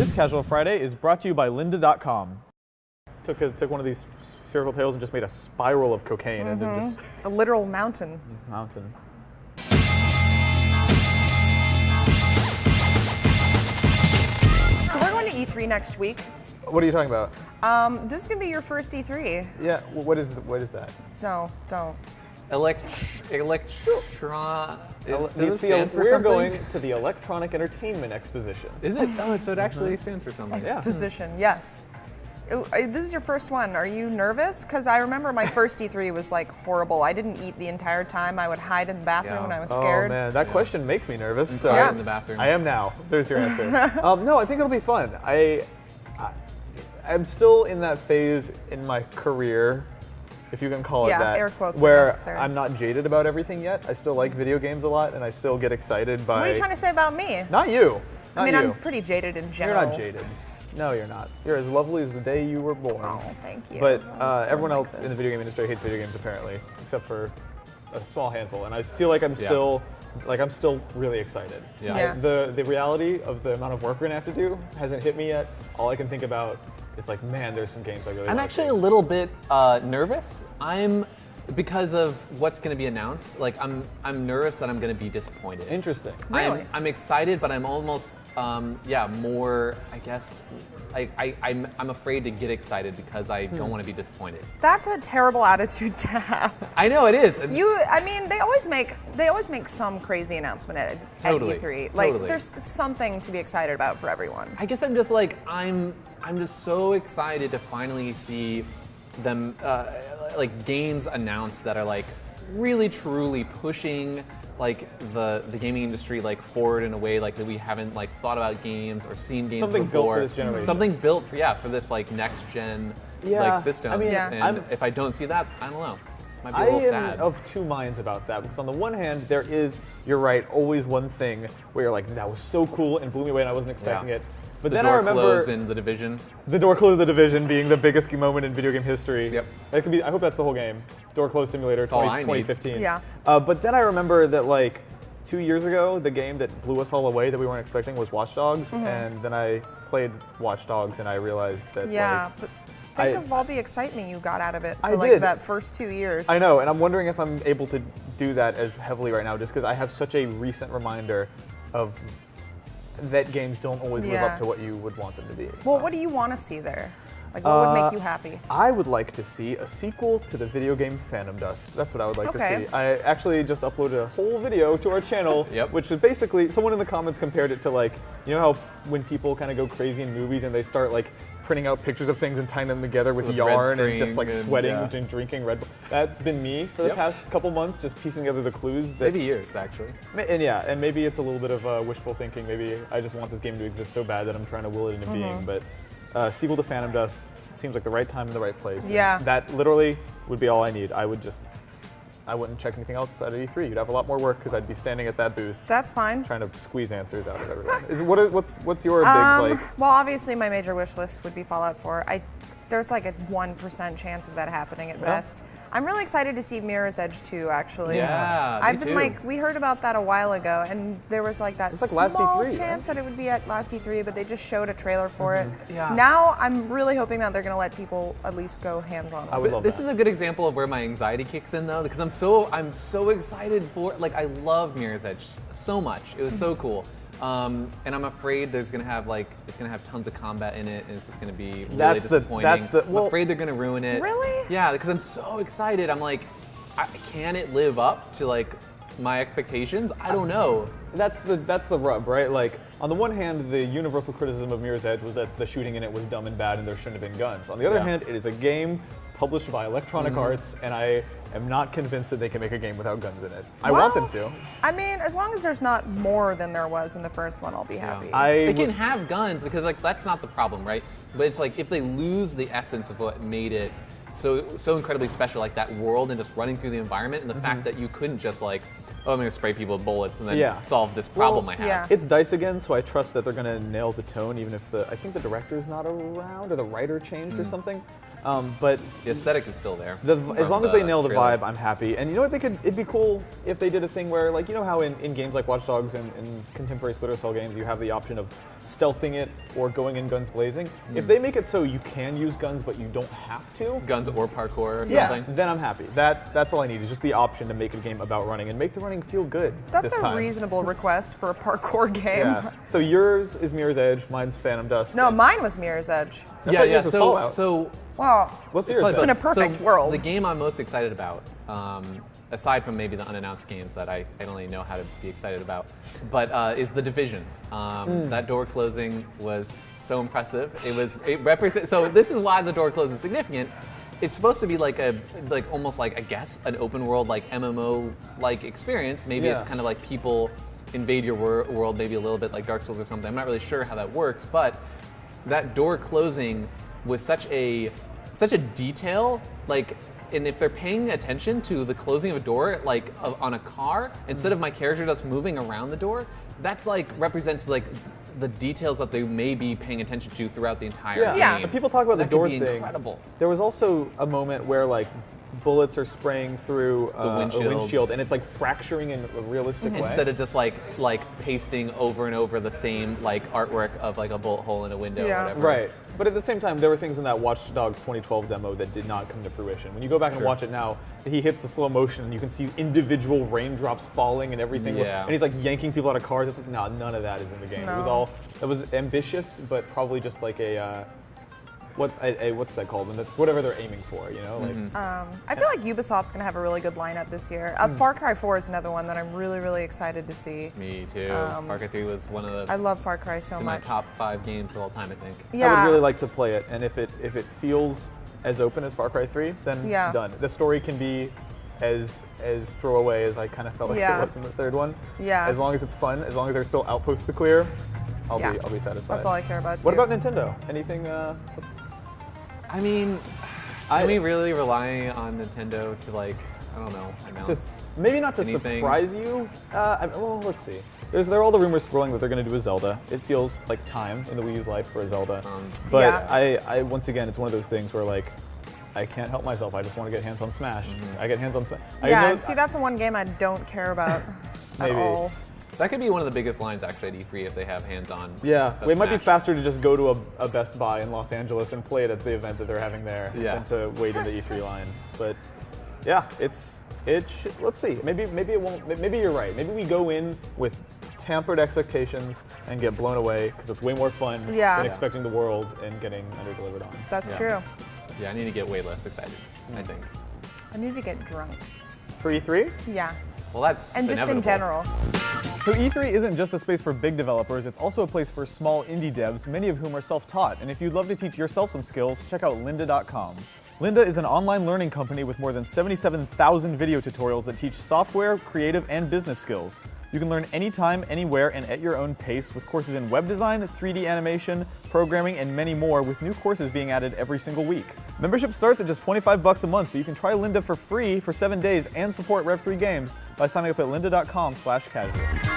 This Casual Friday is brought to you by lynda.com. Took one of these spherical tails and just made a spiral of cocaine and then just... A literal mountain. Mountain. So we're going to E3 next week. What are you talking about? This is going to be your first E3. Yeah, what is that? No, don't. We're going to the Electronic Entertainment Exposition. Is it? Oh, so it actually stands for something. Exposition, yes. This is your first one. Are you nervous? Because I remember my first E3 was like horrible. I didn't eat the entire time. I would hide in the bathroom when I was scared. Oh man, that question makes me nervous. So In the bathroom. I am now. There's your answer. No, I think it'll be fun. I'm still in that phase in my career, if you can call it that, air quotes where I'm not jaded about everything yet. I still like video games a lot, and I still get excited by... What are you trying to say about me? Not you. Not I mean, you. I'm pretty jaded in general. You're not jaded. No, you're not. You're as lovely as the day you were born. Oh, thank you. But everyone else in the video game industry hates video games, apparently, except for a small handful. And I feel like I'm still really excited. Yeah. The reality of the amount of work we're gonna have to do hasn't hit me yet. All I can think about is like, man, there's some games I really. I'm actually a little bit nervous. Because of what's going to be announced. Like I'm nervous that I'm going to be disappointed. Interesting. Really? I'm excited, but I'm almost more. I guess I'm afraid to get excited because I don't want to be disappointed. That's a terrible attitude to have. I know it is. I mean, they always make some crazy announcement at E3. Like, there's something to be excited about for everyone. I guess I'm just like I'm just so excited to finally see them like games announced that are like really truly pushing like the gaming industry like forward in a way like that we haven't like thought about games or seen games Something before. built for this generation. Something built for this like next gen like system. I mean, and if I don't see that, I don't know. Might be a little sad. I am of two minds about that, because on the one hand, there is, you're right, always one thing where you're like, that was so cool and blew me away and I wasn't expecting it. But then I remember the door closed in The Division. The door closed in The Division being the biggest moment in video game history. Yep. That could be. I hope that's the whole game. Door closed simulator 2015. Yeah. But then I remember that like 2 years ago, the game that blew us all away that we weren't expecting was Watch Dogs, and then I played Watch Dogs and I realized that but think of all the excitement you got out of it for did. that first 2 years. I know, and I'm wondering if I'm able to do that as heavily right now, just because I have such a recent reminder of that games don't always live up to what you would want them to be. Well, what do you want to see there? Like, what would make you happy? I would like to see a sequel to the video game Phantom Dust. That's what I would like to see. I actually just uploaded a whole video to our channel, which is basically, someone in the comments compared it to like, you know how when people kind of go crazy in movies and they start like printing out pictures of things and tying them together with yarn and just like sweating and drinking Red Bull. That's been me for the past couple months, just piecing together the clues. Maybe years, actually. And maybe it's a little bit of wishful thinking. Maybe I just want this game to exist so bad that I'm trying to will it into being. But sequel to Phantom Dust seems like the right time and the right place. Yeah. And that literally would be all I need. I wouldn't check anything else at E3. You'd have a lot more work because I'd be standing at that booth. That's fine. Trying to squeeze answers out of everyone. What's your big like? Well, obviously my major wish list would be Fallout 4. There's like a 1% chance of that happening at best. I'm really excited to see Mirror's Edge 2, actually. Yeah, me too. We heard about that a while ago, and there was like that small chance that it would be at last E3, but they just showed a trailer for it. Yeah. Now I'm really hoping that they're going to let people at least go hands-on. I would love This is a good example of where my anxiety kicks in, though, because I'm so excited for, like, I love Mirror's Edge so much. It was so cool. And I'm afraid it's gonna have tons of combat in it, and it's just gonna be really disappointing. I'm afraid they're gonna ruin it. Really? Yeah, because I'm so excited. I'm like, can it live up to like my expectations? I don't know. That's the rub, right? Like, on the one hand, the universal criticism of Mirror's Edge was that the shooting in it was dumb and bad, and there shouldn't have been guns. On the other hand, it is a game published by Electronic Arts, and I am not convinced that they can make a game without guns in it. I want them to. I mean, as long as there's not more than there was in the first one, I'll be happy. They can have guns, because like that's not the problem, right? But it's like if they lose the essence of what made it so incredibly special, like that world and just running through the environment, and the fact that you couldn't just like, oh, I'm gonna spray people with bullets and then solve this problem I have. Yeah. It's DICE again, so I trust that they're gonna nail the tone, even if I think the director's not around or the writer changed or something. But the aesthetic is still there. As long as they nail the vibe, I'm happy. And you know what? It'd be cool if they did a thing where, like, you know how in games like Watch Dogs and contemporary Splinter Cell games, you have the option of stealthing it or going in guns blazing. If they make it so you can use guns, but you don't have to. Guns or parkour or something. Yeah, then I'm happy. That's all I need is just the option to make a game about running and make the running feel good. That's a reasonable request for a parkour game. Yeah. So yours is Mirror's Edge, mine's Phantom Dust. No, mine was Mirror's Edge. Yeah. So well, what's yours? In a perfect world. The game I'm most excited about, aside from maybe the unannounced games that I don't really know how to be excited about, but is The Division. That door closing was so impressive. It represents. So this is why the door close is significant. It's supposed to be like almost like, I guess, an open world like MMO like experience. Maybe it's kind of like people invade your world, maybe a little bit like Dark Souls or something. I'm not really sure how that works, but that door closing was such a detail, like, and if they're paying attention to the closing of a door, like on a car, instead of my character just moving around the door, that's like represents like the details that they may be paying attention to throughout the entire game. Yeah. And people talk about the door thing. Incredible. There was also a moment where like bullets are spraying through a windshield, and it's like fracturing in a realistic way. Instead of just like pasting over and over the same like artwork of like a bullet hole in a window or whatever. Right. But at the same time, there were things in that Watch Dogs 2012 demo that did not come to fruition. When you go back and watch it now, he hits the slow motion, and you can see individual raindrops falling and everything. Yeah. And he's like yanking people out of cars. It's like, nah, none of that is in the game. No. It was ambitious, but probably just like a what's that called? Whatever they're aiming for, you know? Like, I feel like Ubisoft's gonna have a really good lineup this year. Far Cry 4 is another one that I'm really, really excited to see. Me too. Far Cry 3 was one of the. I love Far Cry so much. My top 5 games of all time, I think. Yeah. I would really like to play it, and if it feels as open as Far Cry 3, then done. The story can be as throwaway as I kind of felt like it was in the third one. Yeah. As long as it's fun, as long as there's still outposts to clear, I'll be satisfied. That's all I care about. What about Nintendo? Anything? I mean, are we really relying on Nintendo to, like, I don't know, announce maybe not to surprise you? Well, let's see. There are all the rumors swirling that they're going to do a Zelda. It feels like time in the Wii U's life for a Zelda. But I once again, it's one of those things where, like, I can't help myself. I just want to get hands on Smash. I get hands on Smash. See, that's the one game I don't care about at all. That could be one of the biggest lines actually at E3 if they have hands-on. Yeah, it might be faster to just go to a Best Buy in Los Angeles and play it at the event that they're having there than to wait in the E3 line. But yeah, let's see. Maybe it won't. Maybe you're right. Maybe we go in with tampered expectations and get blown away because it's way more fun than expecting the world and getting under-delivered on. That's true. Yeah, I need to get way less excited, I think. I need to get drunk. For E3? Yeah. Well, that's and just in general. So E3 isn't just a space for big developers, it's also a place for small indie devs, many of whom are self-taught. And if you'd love to teach yourself some skills, check out lynda.com. Lynda is an online learning company with more than 77,000 video tutorials that teach software, creative, and business skills. You can learn anytime, anywhere, and at your own pace with courses in web design, 3D animation, programming, and many more, with new courses being added every single week. Membership starts at just $25 a month, but you can try Lynda for free for 7 days and support Rev3 Games by signing up at lynda.com/casual.